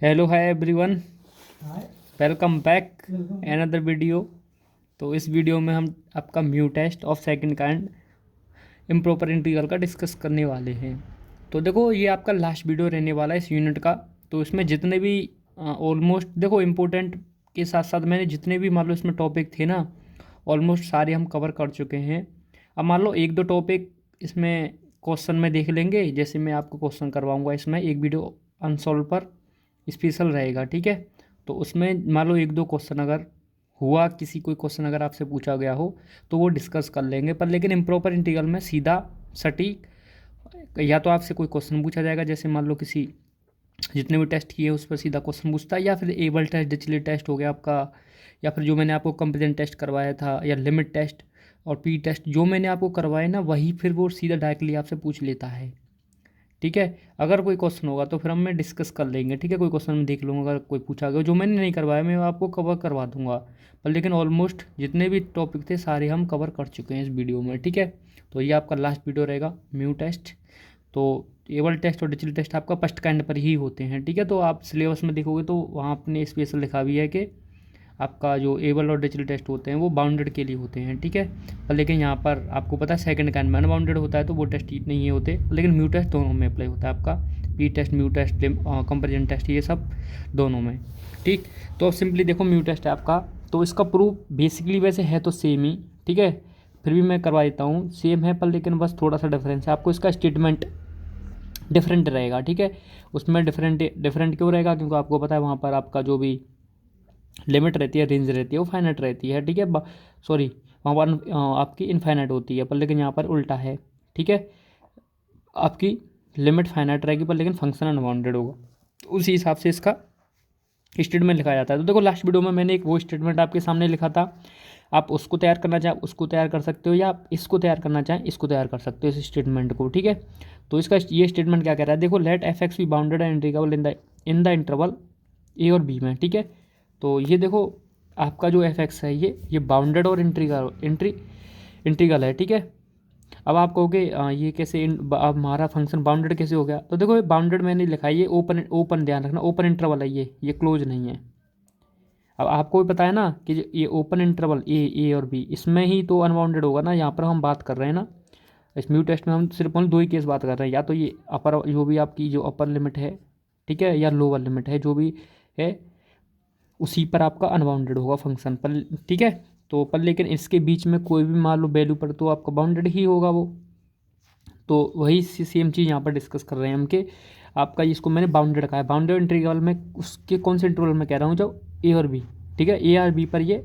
Hello hi everyone, hi. Welcome back welcome. Another video. तो इस video में हम आपका mu test of second kind improper integral का डिस्कस करने वाले हैं। तो देखो, ये आपका लास्ट वीडियो रहने वाला है इस यूनिट का। तो इसमें जितने भी ऑलमोस्ट देखो इम्पोर्टेंट के साथ साथ मैंने जितने भी मान लो इसमें टॉपिक थे ना, ऑलमोस्ट सारे हम कवर कर चुके हैं। अब मान लो एक दो टॉपिक इसमें क्वेश्चन में देख लेंगे, जैसे मैं आपको क्वेश्चन करवाऊंगा इसमें एक वीडियो अनसॉल्व पर स्पेशल रहेगा, ठीक है। तो उसमें मान लो एक दो क्वेश्चन अगर हुआ, किसी कोई क्वेश्चन अगर आपसे पूछा गया हो तो वो डिस्कस कर लेंगे। पर लेकिन इम्प्रॉपर इंटीग्रल में सीधा सटीक या तो आपसे कोई क्वेश्चन पूछा जाएगा, जैसे मान लो किसी जितने भी टेस्ट किए उस पर सीधा क्वेश्चन पूछता है, या फिर एबल टेस्ट डिचलेट टेस्ट हो गया आपका, या फिर जो मैंने आपको कंपेरिजन टेस्ट करवाया था, या लिमिट टेस्ट और पी टेस्ट जो मैंने आपको करवाए ना, वही फिर वो सीधा डायरेक्टली आपसे पूछ लेता है, ठीक है। अगर कोई क्वेश्चन होगा तो फिर हम मैं डिस्कस कर लेंगे, ठीक है। कोई क्वेश्चन मैं देख लूँगा, अगर कोई पूछा गया जो मैंने नहीं करवाया मैं आपको कवर करवा दूंगा। पर लेकिन ऑलमोस्ट जितने भी टॉपिक थे सारे हम कवर कर चुके हैं इस वीडियो में, ठीक है। तो ये आपका लास्ट वीडियो रहेगा म्यू टेस्ट। तो एबल टेस्ट और डिजिटल टेस्ट आपका फर्स्ट काइंड पर ही होते हैं, ठीक है। तो आप सिलेबस में देखोगे तो वहाँ अपने स्पेशल लिखा भी है कि आपका जो एबल और डिजिटल टेस्ट होते हैं वो बाउंडेड के लिए होते हैं, ठीक है। पर लेकिन यहाँ पर आपको पता है सेकंड काइंड में अनबाउंडेड होता है, तो वो टेस्ट नहीं होते। लेकिन म्यू टेस्ट दोनों में अप्लाई होता है आपका, P test mu test comparison test ये सब दोनों में, ठीक। तो अब सिंपली देखो म्यू टेस्ट है आपका, तो इसका प्रूफ बेसिकली वैसे है तो सेम ही, ठीक है। फिर भी मैं करवा देता हूँ, सेम है पर लेकिन बस थोड़ा सा डिफरेंस है। आपको इसका स्टेटमेंट डिफरेंट रहेगा, ठीक है। उसमें डिफरेंट डिफरेंट क्यों रहेगा, क्योंकि आपको पता है वहाँ पर आपका जो भी लिमिट रहती है, रेंज रहती है, वो फाइनाइट रहती है, ठीक है। सॉरी, वहाँ पर आपकी इनफाइनाइट होती है, पर लेकिन यहाँ पर उल्टा है, ठीक है। आपकी लिमिट फाइनाइट रहेगी पर लेकिन फंक्शन अनबाउंडेड होगा, तो उसी हिसाब से इसका स्टेटमेंट लिखा जाता है। तो देखो लास्ट वीडियो में मैंने एक वो स्टेटमेंट आपके सामने लिखा था, आप उसको तैयार करना चाहें उसको तैयार कर सकते हो, या आप इसको तैयार करना चाहें इसको तैयार कर सकते हो, इस स्टेटमेंट को, ठीक है। तो इसका ये स्टेटमेंट क्या कह रहा है, देखो let f x be bounded and integrable in the interval a और बी में, ठीक है। तो ये देखो आपका जो एफ एक्स है ये बाउंडेड और इंटीग्रल है, ठीक है। अब आप कहोगे ये कैसे अब हमारा फंक्शन बाउंडेड कैसे हो गया, तो देखो ये बाउंडेड मैंने लिखा है, ये ओपन ओपन ध्यान रखना, ओपन इंटरवल है, ये क्लोज नहीं है। अब आपको भी पता है ना कि ये ओपन इंटरवल ए और बी इसमें ही तो अनबाउंडेड होगा ना, यहाँ पर हम बात कर रहे हैं ना इस म्यू टेस्ट में हम सिर्फ दो ही केस बात कर रहे हैं, या तो ये अपर जो भी आपकी जो अपर लिमिट है, ठीक है, या लोअर लिमिट है जो भी है, उसी पर आपका अनबाउंडेड होगा फंक्शन पर, ठीक है। तो पर लेकिन इसके बीच में कोई भी मान लो वैल्यू पर तो आपका बाउंडेड ही होगा वो। तो वही सेम चीज़ यहाँ पर डिस्कस कर रहे हैं हम कि आपका इसको मैंने बाउंडेड कहा है, बाउंडेड इंटीग्रल में उसके कौन से इंटरवल में कह रहा हूँ, जब ए और बी, ठीक है, ए और बी पर ये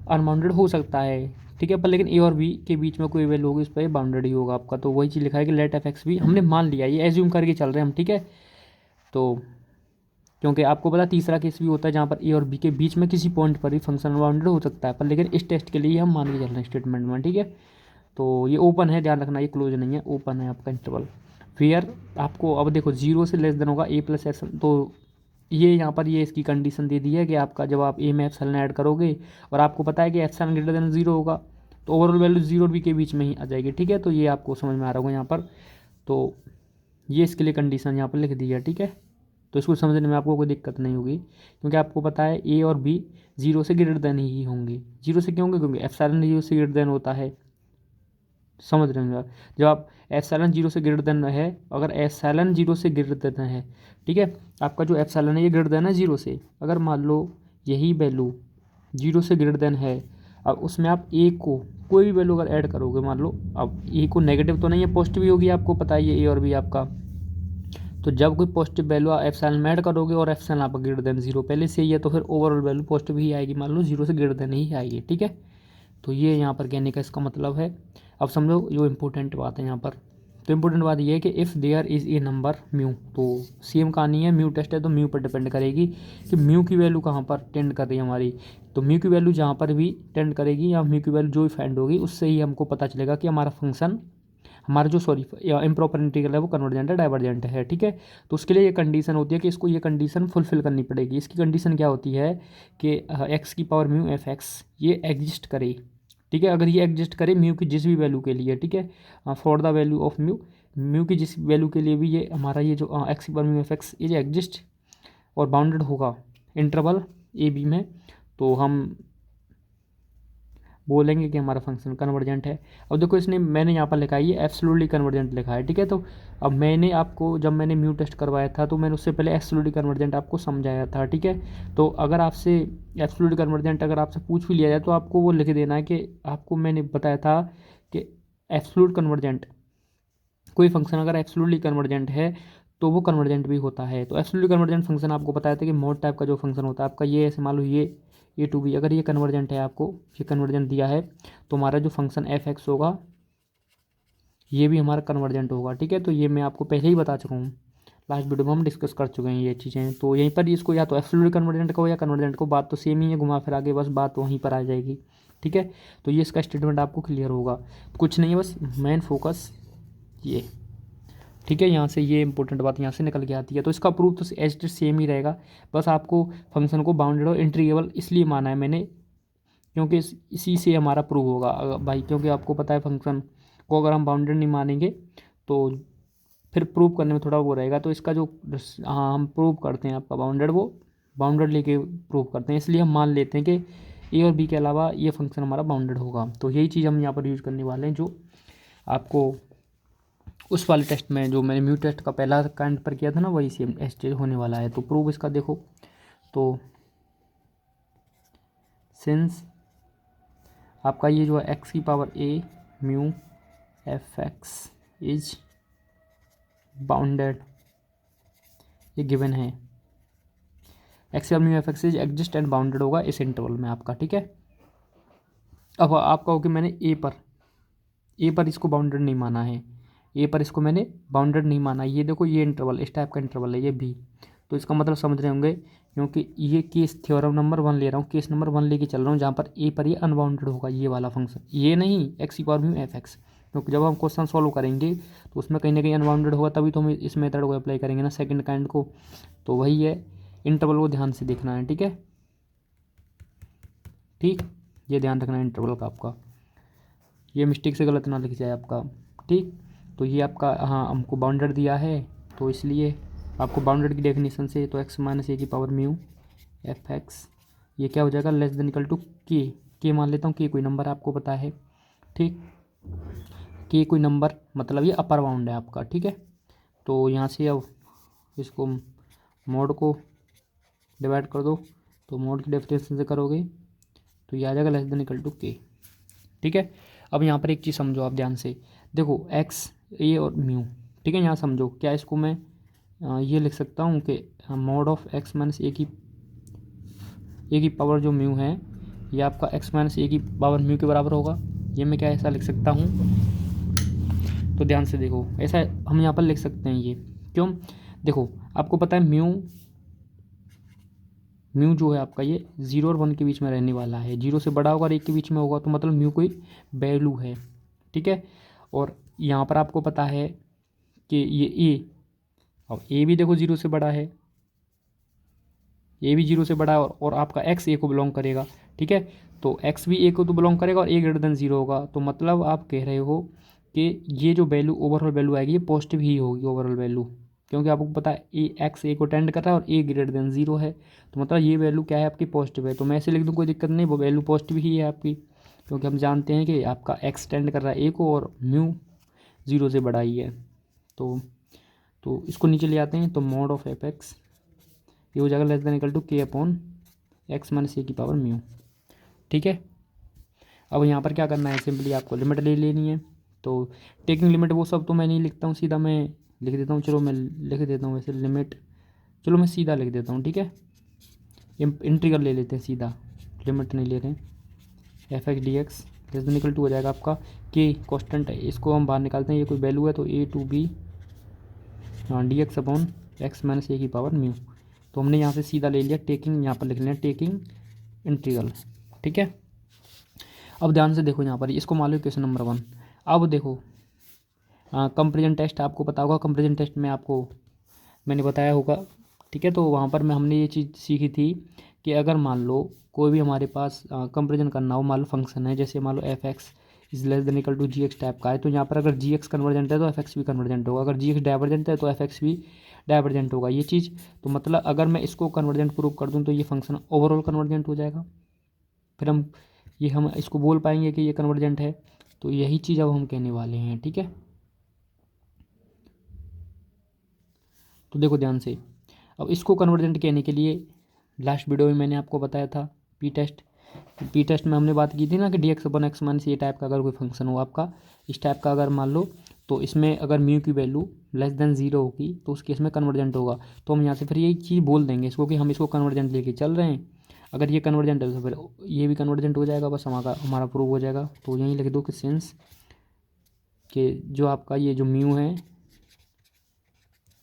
अनबाउंडेड हो सकता है, ठीक है। पर लेकिन ए और बी के बीच में कोई वैल्यू होगी उस पर ये बाउंडेड ही होगा आपका। तो वही चीज़ लिखा है कि लेट एफ एक्स भी हमने मान लिया, ये एज्यूम करके चल रहे हैं हम, ठीक है। तो क्योंकि आपको पता तीसरा केस भी होता है जहाँ पर ए और बी के बीच में किसी पॉइंट पर भी फंक्शन बाउंडेड हो सकता है, पर लेकिन इस टेस्ट के लिए हम मान के चल रहे हैं स्टेटमेंट में, ठीक है। तो ये ओपन है, ध्यान रखना, ये क्लोज नहीं है, ओपन है आपका इंटरवल। फिर आपको अब देखो जीरो से लेस देन होगा ए प्लस एक्स, तो ये यहाँ पर ये इसकी कंडीशन दे दी है कि आपका जब आप ए में एप्सिलॉन ऐड करोगे और आपको पता है कि एप्सिलॉन ग्रेटर देन जीरो होगा, तो ओवरऑल वैल्यू जीरो बी के बीच में ही आ जाएगी, ठीक है। तो ये आपको समझ में आ रहा होगा यहाँ पर। तो ये इसके लिए कंडीशन यहाँ पर लिख दी है, ठीक है। तो इसको समझने में आपको कोई दिक्कत नहीं होगी, क्योंकि आपको पता है ए और बी जीरो से ग्रेटर देन ही होंगे। जीरो से क्यों होंगे, क्योंकि एप्सिलॉन जीरो से ग्रेटर देन होता है, समझ रहे हैं आप। जब आप एप्सिलॉन जीरो से ग्रेटर देन है, अगर एप्सिलॉन जीरो से ग्रेटर देन है, ठीक है, आपका जो एप्सिलॉन है ये ग्रेटर देन है जीरो से, अगर मान लो यही वैल्यू जीरो से ग्रेटर देन है, अब उसमें आप ए को कोई भी वैल्यू अगर ऐड करोगे, मान लो अब ए को नेगेटिव तो नहीं है, पॉजिटिव ही होगी, आपको पता है ये ए और बी आपका। तो जब कोई पॉजिटिव वैल्यू एप्सिलॉन में ऐड करोगे और एप्सिलॉन आपका ग्रेटर देन जीरो पहले से ही है, तो फिर ओवरऑल वैल्यू पॉजिटिव ही आएगी, मान लो जीरो से ग्रेटर देन ही आएगी, ठीक है। तो ये यहाँ पर कहने का इसका मतलब है। अब समझो जो इम्पोर्टेंट बात है यहाँ पर, तो इम्पोर्टेंट बात ये है कि if there is a number mu, तो सेम कहानी है, म्यू टेस्ट है तो म्यू पर डिपेंड करेगी कि म्यू की वैल्यू कहाँ पर टेंड कर रही है हमारी। तो म्यू की वैल्यू जहाँ पर भी टेंड करेगी, या म्यू की वैल्यू जो भी फाइंड होगी, उससे ही हमको पता चलेगा कि हमारा फंक्शन, हमारा जो सॉरी इम्प्रॉपर इंटीग्रल है वो कन्वर्जेंट है डाइवर्जेंट है, ठीक है। तो उसके लिए ये कंडीशन होती है कि इसको ये कंडीशन फुलफिल करनी पड़ेगी। इसकी कंडीशन क्या होती है कि एक्स की पावर म्यू एफ एक्स ये एग्जिस्ट करे, ठीक है। अगर ये एग्जिस्ट करे म्यू की जिस भी वैल्यू के लिए, ठीक है, for the value of mu, mu की जिस वैल्यू के लिए भी ये हमारा ये जो एक्स की पावर म्यू एफ एक्स ये जो एग्जिस्ट और बाउंडेड होगा इंटरवल ए बी में, तो हम बोलेंगे कि हमारा फंक्शन कन्वर्जेंट है। अब देखो इसने मैंने यहाँ पर लिखा है ये एब्सोल्युटली कन्वर्जेंट लिखा है, ठीक है। तो अब मैंने आपको जब मैंने म्यू टेस्ट करवाया था तो मैंने उससे पहले एब्सोल्युटली कन्वर्जेंट आपको समझाया था, ठीक है। तो अगर आपसे एब्सोल्युटली कन्वर्जेंट अगर आपसे पूछ भी लिया जाए तो आपको वो लिख देना है कि आपको मैंने बताया था कि एब्सोल्यूट कन्वर्जेंट, कोई फंक्शन अगर एब्सोल्युटली कन्वर्जेंट है तो वो कन्वर्जेंट भी होता है। तो एब्सोल्युटली कन्वर्जेंट फंक्शन आपको बताया था कि मोड टाइप का जो फंक्शन होता है आपका ये ऐसे मान लो ये ए टू बी, अगर ये कन्वर्जेंट है, आपको ये कन्वर्जेंट दिया है तो हमारा जो फंक्शन एफ एक्स होगा ये भी हमारा कन्वर्जेंट होगा, ठीक है। तो ये मैं आपको पहले ही बता चुका हूँ, लास्ट वीडियो में हम डिस्कस कर चुके हैं ये चीज़ें। तो यहीं पर इसको या तो एब्सोल्युटली कन्वर्जेंट कहो या कन्वर्जेंट को, बात तो सेम ही है, घुमा फिरा के बस बात वहीं पर आ जाएगी, ठीक है। तो ये इसका स्टेटमेंट आपको क्लियर होगा, कुछ नहीं है, बस मेन फोकस ये, ठीक है। यहाँ से ये इंपॉर्टेंट बात यहाँ से निकल के आती है। तो इसका प्रूफ तो एज इट सेम ही रहेगा, बस आपको फंक्शन को बाउंडेड और इंटीग्रेबल इसलिए माना है मैंने क्योंकि इसी से हमारा प्रूव होगा भाई, क्योंकि आपको पता है फंक्शन को अगर हम बाउंडेड नहीं मानेंगे तो फिर प्रूव करने में थोड़ा वो रहेगा। तो इसका जो हाँ हम प्रूव करते हैं आपका बाउंडेड, वो बाउंडेड लेके प्रूव करते हैं, इसलिए हम मान लेते हैं कि ए और बी के अलावा ये फंक्शन हमारा बाउंडेड होगा। तो यही चीज़ हम यहाँ पर यूज़ करने वाले हैं जो आपको उस वाले टेस्ट में जो मैंने म्यू टेस्ट का पहला काइंड पर किया था ना, वही सेम एस्टेज होने वाला है। तो प्रूव इसका देखो, तो सिंस आपका ये जो है एक्स की power A mu f x is bounded, ये गिवन है, एक्स और mu f x is exist and bounded होगा इस इंटरवल में आपका, ठीक है। अब आप कहो कि मैंने ए पर इसको बाउंडेड नहीं माना है, ए पर इसको मैंने बाउंडेड नहीं माना, ये देखो ये इंटरवल इस टाइप का इंटरवल है ये बी, तो इसका मतलब समझ रहे होंगे क्योंकि ये केस थ्योरम नंबर 1 ले रहा हूँ, केस नंबर 1 लेके चल रहा हूँ जहाँ पर ए पर ये अनबाउंडेड होगा ये वाला फंक्शन, ये नहीं एक्स की पावर म्यू एफ एक्स, क्योंकि जब हम क्वेश्चन सॉल्व करेंगे तो उसमें कहीं ना कहीं अनबाउंडेड होगा, तभी तो हम इस मेथड को अप्लाई करेंगे ना सेकंड काइंड को। तो वही है, इंटरवल को ध्यान से देखना है, ठीक है, ठीक, ये ध्यान रखना है इंटरवल का आपका, ये मिस्टेक से गलत ना लिख जाए आपका, ठीक। तो ये आपका हाँ हमको बाउंडेड दिया है, तो इसलिए आपको बाउंडेड की डेफिनेशन से तो एक्स माइनस ए की पावर म्यू एफ एक्स ये क्या हो जाएगा, लेस देन इक्वल टू के मान लेता हूँ, के कोई नंबर आपको पता है, ठीक, के कोई नंबर मतलब ये अपर बाउंड है आपका, ठीक है। तो यहाँ से अब इसको मोड को डिवाइड कर दो, तो मोड की डेफिनेशन से करोगे तो ये आ जाएगा लेस देन इक्वल टू के, ठीक है। अब यहाँ पर एक चीज़ समझो आप ध्यान से, देखो एक्स ए और म्यू, ठीक है, यहाँ समझो क्या इसको मैं ये लिख सकता हूँ कि मोड ऑफ एक्स माइनस ए की पावर जो म्यू है ये आपका एक्स माइनस ए की पावर म्यू के बराबर होगा, ये मैं क्या ऐसा लिख सकता हूँ। तो ध्यान से देखो ऐसा हम यहाँ पर लिख सकते हैं, ये क्यों, देखो आपको पता है म्यू जो है आपका ये 0 और 1 के बीच में रहने वाला है, 0 से बड़ा होगा और 1 के बीच में होगा, तो मतलब म्यू कोई वैल्यू है, ठीक है। और यहाँ पर आपको पता है कि ये ए, अब ए भी देखो 0 से बड़ा है, ए भी 0 से बड़ा है और आपका एक्स ए को बिलोंग करेगा, ठीक है। तो एक्स भी ए को तो बिलोंग करेगा और ए ग्रेटर देन 0 होगा, तो मतलब आप कह रहे हो कि ये जो वैल्यू ओवरऑल वैल्यू आएगी ये पॉजिटिव ही होगी ओवरऑल वैल्यू, क्योंकि आपको पता है ए एक्स ए को टेंड कर रहा है और ए ग्रेटर देन 0 है, तो मतलब ये वैल्यू क्या है आपकी पॉजिटिव है। तो मैं ऐसे लिख दूँ कोई दिक्कत नहीं, वो वैल्यू पॉजिटिव ही है आपकी, क्योंकि हम जानते हैं कि आपका एक्स टेंड कर रहा है ए को और म्यू 0 से बड़ा ही है। तो इसको नीचे ले आते हैं, तो मोड ऑफ एफ एक्स ये हो जाएगा less than equal to K upon x minus ए की पावर म्यू, ठीक है। अब यहाँ पर क्या करना है, सिंपली आपको लिमिट ले लेनी है, तो टेकिंग लिमिट वो सब तो मैं नहीं लिखता हूँ, सीधा मैं लिख देता हूँ, चलो मैं लिख देता हूँ वैसे लिमिट, चलो मैं सीधा लिख देता हूँ, ठीक है, इंटीग्रल ले लेते हैं सीधा, लिमिट नहीं ले रहे हैं, F x D X less than equal to हो जाएगा आपका के कॉन्स्टेंट है, इसको हम बाहर निकालते हैं, ये कोई वैल्यू है तो a to b d x upon x minus ए की पावर म्यू, तो हमने यहाँ से सीधा ले लिया, टेकिंग यहाँ पर लिख लें टेकिंग इंटीग्रल, ठीक है। अब ध्यान से देखो यहाँ पर इसको मान लो क्वेश्चन नंबर 1, अब देखो कंपेरिजन टेस्ट आपको पता होगा, कंपेरिजन टेस्ट में आपको मैंने बताया होगा, ठीक है। तो वहाँ पर हमने ये चीज़ सीखी थी कि अगर मान लो कोई भी हमारे पास कंपेरिजन करना हो, मान लो फंक्शन है, जैसे मान लो f x is less than equal to g x type का है, तो यहाँ पर अगर जी एक्स कन्वर्जेंट है तो एफ एक्स भी कन्वर्जेंट होगा, अगर जी एक्स डाइवर्जेंट है तो एफ एक्स भी डाइवर्जेंट होगा ये चीज़। तो मतलब अगर मैं इसको कन्वर्जेंट प्रूव कर दूँ तो ये फंक्शन ओवरऑल कन्वर्जेंट हो जाएगा। फिर हम इसको बोल पाएंगे कि ये कन्वर्जेंट है। तो यही चीज़ अब हम कहने वाले हैं, ठीक है। तो देखो ध्यान से, अब इसको कन्वर्जेंट कहने के लिए लास्ट वीडियो में मैंने आपको बताया था पी टेस्ट में हमने बात की थी ना कि D x upon x minus ये टाइप का अगर कोई फंक्शन हो आपका इस टाइप का, अगर मान लो तो इसमें अगर म्यू की वैल्यू लेस देन 0 होगी तो उस केस में कन्वर्जेंट होगा। तो हम यहाँ से फिर यही चीज़ बोल देंगे इसको कि हम इसको कन्वर्जेंट लेके चल रहे हैं। अगर ये कन्वर्जेंट है तो फिर ये भी कन्वर्जेंट हो जाएगा, बस हमारा प्रूव हो जाएगा। तो यहीं लिख दो कि सिंस कि जो आपका ये जो म्यू है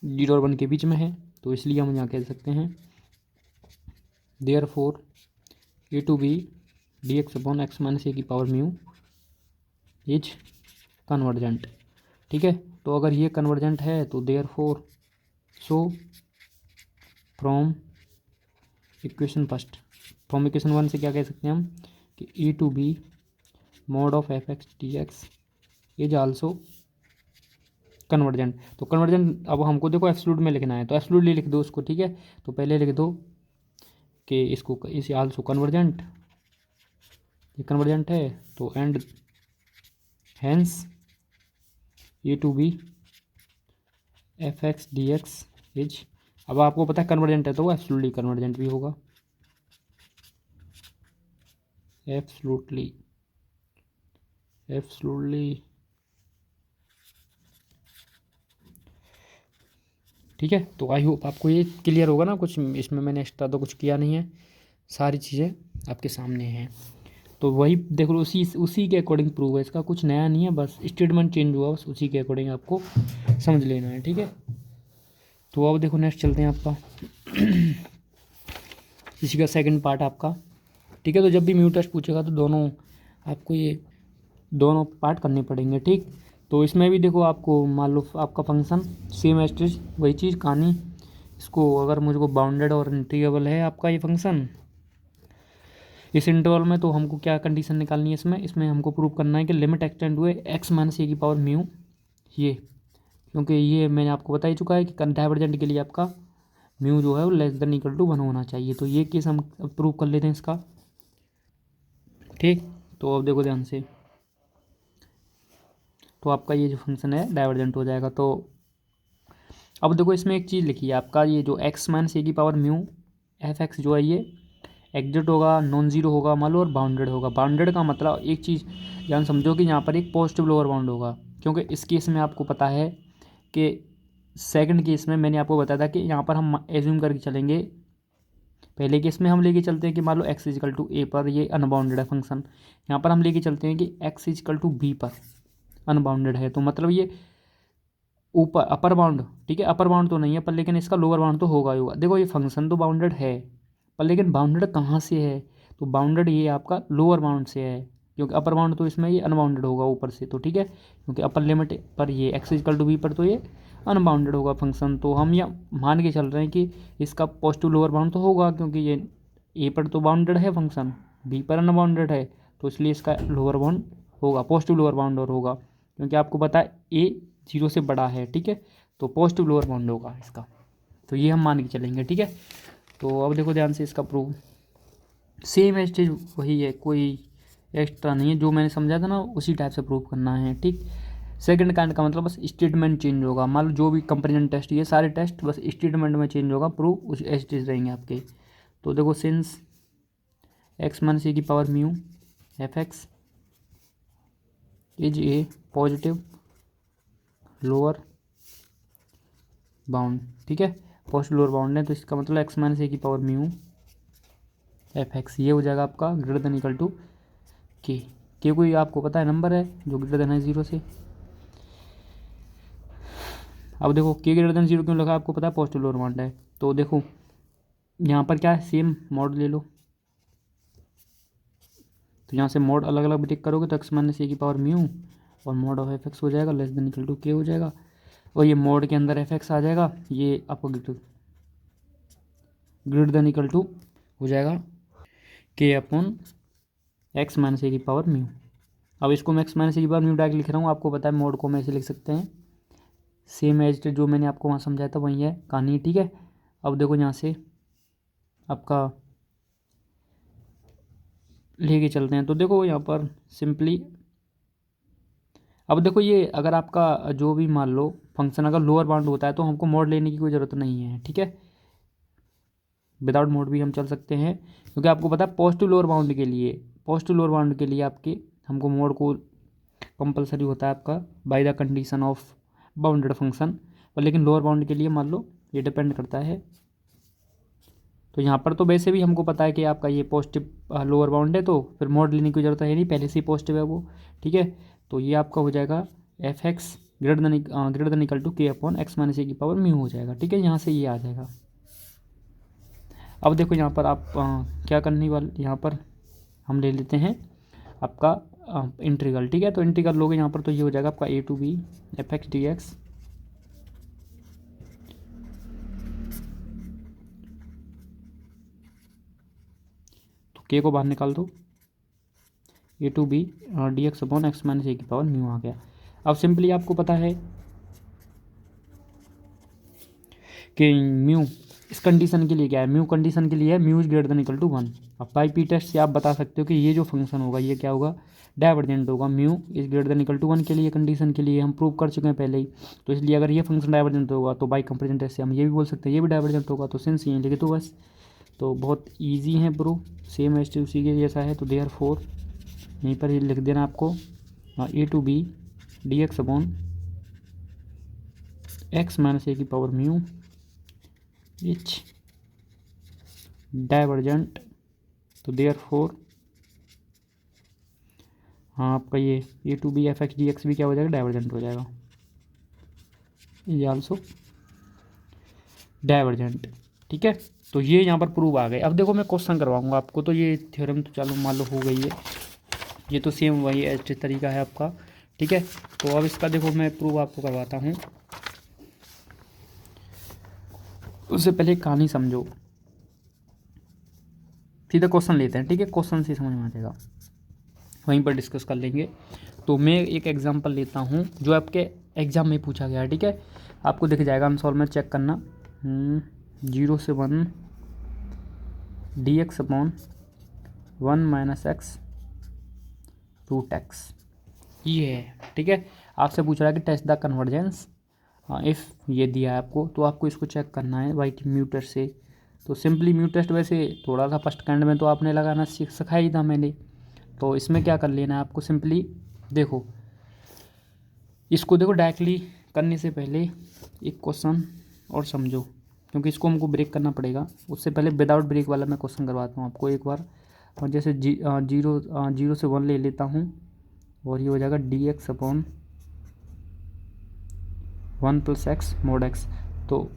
0 और 1 के बीच में है, तो इसलिए हम यहाँ कह सकते हैं therefore a to b d x upon x minus ए की पावर म्यू इज कन्वर्जेंट, ठीक है। तो अगर ये कन्वर्जेंट है तो therefore so from equation first, from equation 1 से क्या कह सकते हैं हम कि a to b mod of f x D x is also convergent. तो कन्वर्जेंट अब हमको देखो एब्सोल्यूट में लिखना है तो एब्सोल्यूटली लिख दो उसको, ठीक है। तो पहले लिख दो कि इसको इस आल्सो कन्वर्जेंट, ये कन्वर्जेंट है तो and hence A to B F x D x is, अब आपको पता है कन्वर्जेंट है तो वो एब्सोल्युटली कन्वर्जेंट भी होगा, एब्सोल्युटली ठीक है। तो आई होप आपको ये क्लियर होगा ना, कुछ इसमें मैंने एक्स्ट्रा तो कुछ किया नहीं है, सारी चीज़ें आपके सामने हैं। तो वही देख लो, उसी के अकॉर्डिंग प्रूव है इसका, कुछ नया नहीं है, बस स्टेटमेंट चेंज हुआ, बस उसी के अकॉर्डिंग आपको समझ लेना है, ठीक है। तो अब देखो नेक्स्ट चलते हैं आपका इसी का सेकंड पार्ट आपका, ठीक है। तो जब भी म्यू टेस्ट पूछेगा तो दोनों आपको ये दोनों पार्ट करने पड़ेंगे, ठीक। तो इसमें भी देखो आपको मान लो आपका फंक्शन सेम एस्टेज वही चीज़ कहानी, इसको अगर मुझको बाउंडेड और इंटीग्रेबल है आपका ये फंक्शन इस इंटरवल में, तो हमको क्या कंडीशन निकालनी है इसमें हमको प्रूव करना है कि लिमिट एक्सटेंड हुए एक्स माइनस ए की पावर म्यू, ये क्योंकि ये मैंने आपको बता ही चुका है कि डाइवर्जेंट के लिए आपका म्यू जो है वो लेस देन इक्वल टू 1 होना चाहिए। तो ये केस हम प्रूव कर लेते हैं इसका, ठीक। तो अब देखो ध्यान से, तो आपका ये जो फंक्शन है डाइवर्जेंट हो जाएगा। तो अब देखो इसमें एक चीज़ लिखी है, आपका ये जो एक्स माइनस ए की पावर म्यू एफ एक्स जो है ये एग्जिट होगा, नॉन जीरो होगा मान लो, और बाउंडेड होगा। बाउंडेड का मतलब एक चीज़ ध्यान समझो कि यहाँ पर एक पॉजिटिव लोअर बाउंड होगा, क्योंकि इस केस में आपको पता है कि सेकंड केस में मैंने आपको बताया था कि यहाँ पर हम एज्यूम करके चलेंगे, पहले केस में हम लेके चलते हैं कि मान लो एक्स इजिकल टू ए पर ये अनबाउंडेड है फंक्शन, यहाँ पर हम लेके चलते हैं कि एक्स इजिकल टू बी पर अनबाउंडेड है, तो मतलब ये ऊपर अपर बाउंड, ठीक है, अपर बाउंड तो नहीं है पर लेकिन इसका लोअर बाउंड तो होगा ही होगा। देखो ये फंक्शन तो बाउंडेड है पर लेकिन बाउंडेड कहाँ से है, तो बाउंडेड ये आपका लोअर बाउंड से है, क्योंकि अपर बाउंड तो इसमें ये अनबाउंडेड होगा ऊपर से, तो ठीक है, क्योंकि अपर लिमिट पर ये एक्स इजिकल टू बी पर तो ये अनबाउंडेड होगा फंक्शन। तो हम यह मान के चल रहे हैं कि इसका पॉजिटिव लोअर बाउंड तो होगा, क्योंकि ये ए पर तो बाउंडेड है फंक्शन, बी पर अनबाउंडेड है, तो इसलिए इसका लोअर बाउंड होगा, पॉजिटिव लोअर बाउंड और होगा, क्योंकि आपको पता है ए 0 से बड़ा है, ठीक है, तो पॉजिटिव लोअर बाउंड होगा इसका। तो ये हम मान के चलेंगे, ठीक है। तो अब देखो ध्यान से इसका प्रूव सेम एस्टेज वही है, कोई एक्स्ट्रा नहीं है, जो मैंने समझा था ना उसी टाइप से प्रूव करना है, ठीक। सेकंड काइंड का मतलब बस स्टेटमेंट चेंज होगा, मान लो जो भी कंपेरिजन टेस्ट ये सारे टेस्ट बस स्टेटमेंट में चेंज होगा, प्रूव उस एस्टेज रहेंगे आपके। तो देखो सिंस एक्स माइनस ए की power mu f x is a positive lower bound, ठीक है, पॉजिटिव लोअर बाउंड है, तो इसका मतलब एक्स माइनस ए की पावर म्यू एफ एक्स ये हो जाएगा आपका ग्रेटर देन इक्वल टू के कोई आपको पता है नंबर है जो ग्रेटर देन है 0 से। अब देखो के ग्रेटर देन 0 क्यों लगा, आपको पता है पॉजिटिव लोअर बाउंड है, तो देखो यहाँ पर क्या है सेम मॉड ले लो, तो यहाँ से मॉड अलग अलग टिक करोगे तो एक्स माइनस ए की पावर म्यू और मॉड ऑफ एफ एक्स हो जाएगा लेस देन इक्वल टू के हो जाएगा, और ये मॉड के अंदर एफ एक्स आ जाएगा, ये आपको ग्रेटर देन इक्वल टू हो जाएगा के अपॉन एक्स माइनस ए की पावर म्यू। अब इसको मैं एक्स माइनस ए की पावर म्यू डायरेक्ट लिख रहा हूँ, आपको पता है मोड को मैं ऐसे लिख सकते हैं सेम एज जो मैंने आपको वहाँ समझाया था वही है कहानी, ठीक है। अब देखो यहाँ से आपका लेके चलते हैं। तो देखो यहाँ पर सिंपली, अब देखो ये अगर आपका जो भी मान लो फंक्शन अगर लोअर बाउंड होता है तो हमको मोड लेने की कोई ज़रूरत नहीं है, ठीक है। विदाउट मोड भी हम चल सकते हैं, क्योंकि आपको पता है पॉजिटिव लोअर बाउंड के लिए, पॉजिटिव लोअर बाउंड के लिए आपके हमको मोड को कंपलसरी होता है आपका by the condition of bounded function. और लेकिन लोअर बाउंड के लिए मान लो ये डिपेंड करता है। तो यहाँ पर तो वैसे भी हमको पता है कि आपका ये पॉजिटिव लोअर बाउंड है, तो फिर मोड लेने की ज़रूरत है नहीं, पहले से ही पॉजिटिव है वो, ठीक है। तो ये आपका हो जाएगा F X greater than equal to K upon x minus ए की पावर म्यू हो जाएगा, ठीक है। यहाँ से ये आ जाएगा। अब देखो यहाँ पर आप क्या करने वाले, यहाँ पर हम ले लेते हैं आपका इंटीग्रल, ठीक है। तो इंटीग्रल लोगे यहाँ पर तो ये हो जाएगा आपका a to B F x D x, तो के को बाहर निकाल दो, a to b d x upon x minus ए की पावर म्यू आ गया। अब सिंपली आपको पता है कि म्यू इस कंडीशन के लिए क्या है, म्यू कंडीशन के लिए है mu is greater than equal to 1। अब बाई पी टेस्ट से आप बता सकते हो कि ये जो फंक्शन होगा ये क्या होगा, डाइवर्जेंट होगा। Mu is greater than equal to 1 के लिए कंडीशन के लिए हम प्रूव कर चुके हैं पहले ही। तो इसलिए अगर ये फंक्शन डाइवर्जेंट होगा तो बाई कंपेरिजन टेस्ट से हम ये भी बोल सकते हैं ये भी डाइवर्जेंट होगा। तो सिंस ये लिखे तो बस, तो बहुत ईजी है प्रूफ, सेम एस टी उसी के जैसा है। तो देयर फोर यहीं पर ये लिख देना आपको a to b d x upon x minus ए की पावर म्यू इच डाइवर्जेंट। तो देयर फोर हाँ आपका ये a to B F x D x भी क्या हो जाएगा, डाइवर्जेंट हो जाएगा, ये आल्सो डाइवर्जेंट, ठीक है। तो ये यहाँ पर प्रूव आ गए। अब देखो मैं क्वेश्चन करवाऊंगा आपको। तो ये थ्योरम तो चलो मान लो हो गई है, ये तो सेम वही एच तरीका है आपका, ठीक है। तो अब इसका देखो मैं प्रूव आपको करवाता हूँ, उससे पहले कहानी समझो, सीधा क्वेश्चन लेते हैं, ठीक है। क्वेश्चन से समझ में आ जाएगा, वहीं पर डिस्कस कर लेंगे। तो मैं एक एग्जांपल लेता हूँ जो आपके एग्जाम में पूछा गया है, ठीक है। आपको दिख जाएगा आंसर में, चेक करना। 0 से 1 D x upon 1 minus X root X, ये है, ठीक है। आपसे पूछ रहा है कि टेस्ट द कन्वर्जेंस इफ़, ये दिया है आपको, तो आपको इसको चेक करना है वाई टी म्यू टेस्ट से। तो सिंपली म्यू टेस्ट वैसे थोड़ा सा फर्स्ट काइंड में तो आपने लगाना सिखाया ही था मैंने। तो इसमें क्या कर लेना है आपको, सिंपली देखो इसको, देखो डायरेक्टली करने से पहले एक क्वेश्चन और समझो, क्योंकि इसको हमको ब्रेक करना पड़ेगा। उससे पहले विदाउट ब्रेक वाला मैं क्वेश्चन करवाता हूँ आपको एक बार। और जैसे जीरो से 1 ले लेता हूँ, और ये हो जाएगा D x upon 1 plus x mode x. तो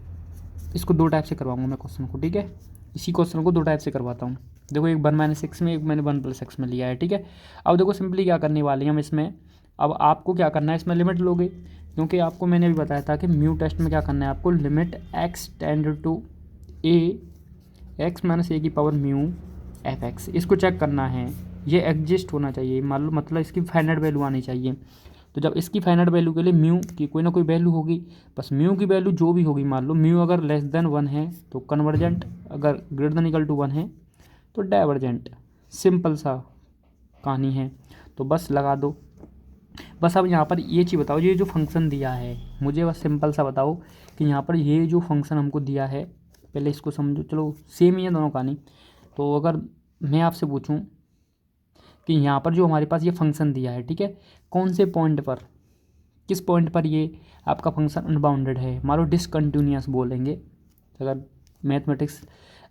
इसको दो टाइप से करवाऊंगा मैं क्वेश्चन को, ठीक है। इसी क्वेश्चन को दो टाइप से करवाता हूँ। देखो एक 1 माइनस एक्स में, एक मैंने 1 प्लस एक्स में लिया है, ठीक है। अब देखो सिंपली क्या करने वाले हैं हम इसमें, अब आपको क्या करना है इसमें लिमिट लोगे, क्योंकि आपको मैंने भी बताया था कि म्यू टेस्ट में क्या करना है आपको, limit x tend to a x minus ए की पावर म्यू एफ एक्स, इसको चेक करना है। ये एग्जिस्ट होना चाहिए, मान लो मतलब इसकी फाइनाइट वैल्यू आनी चाहिए। तो जब इसकी फाइनाइट वैल्यू के लिए म्यू की कोई ना कोई वैल्यू होगी, बस म्यू की वैल्यू जो भी होगी, मान लो म्यू अगर लेस देन 1 है तो कन्वर्जेंट, अगर ग्रेटर देन इक्वल टू 1 है तो डाइवर्जेंट। सिंपल सा कहानी है, तो बस लगा दो। बस अब यहाँ पर ये चीज़ बताओ, ये जो फंक्शन दिया है मुझे बस सिंपल सा बताओ कि यहाँ पर ये जो फंक्शन हमको दिया है, पहले इसको समझो, चलो सेम ही है दोनों कहानी। तो अगर मैं आपसे पूछूं कि यहाँ पर जो हमारे पास ये फंक्शन दिया है, ठीक है, कौन से पॉइंट पर, किस पॉइंट पर ये आपका फंक्शन अनबाउंडेड है, मान लो डिसकंटिन्यूस बोलेंगे। अगर मैथमेटिक्स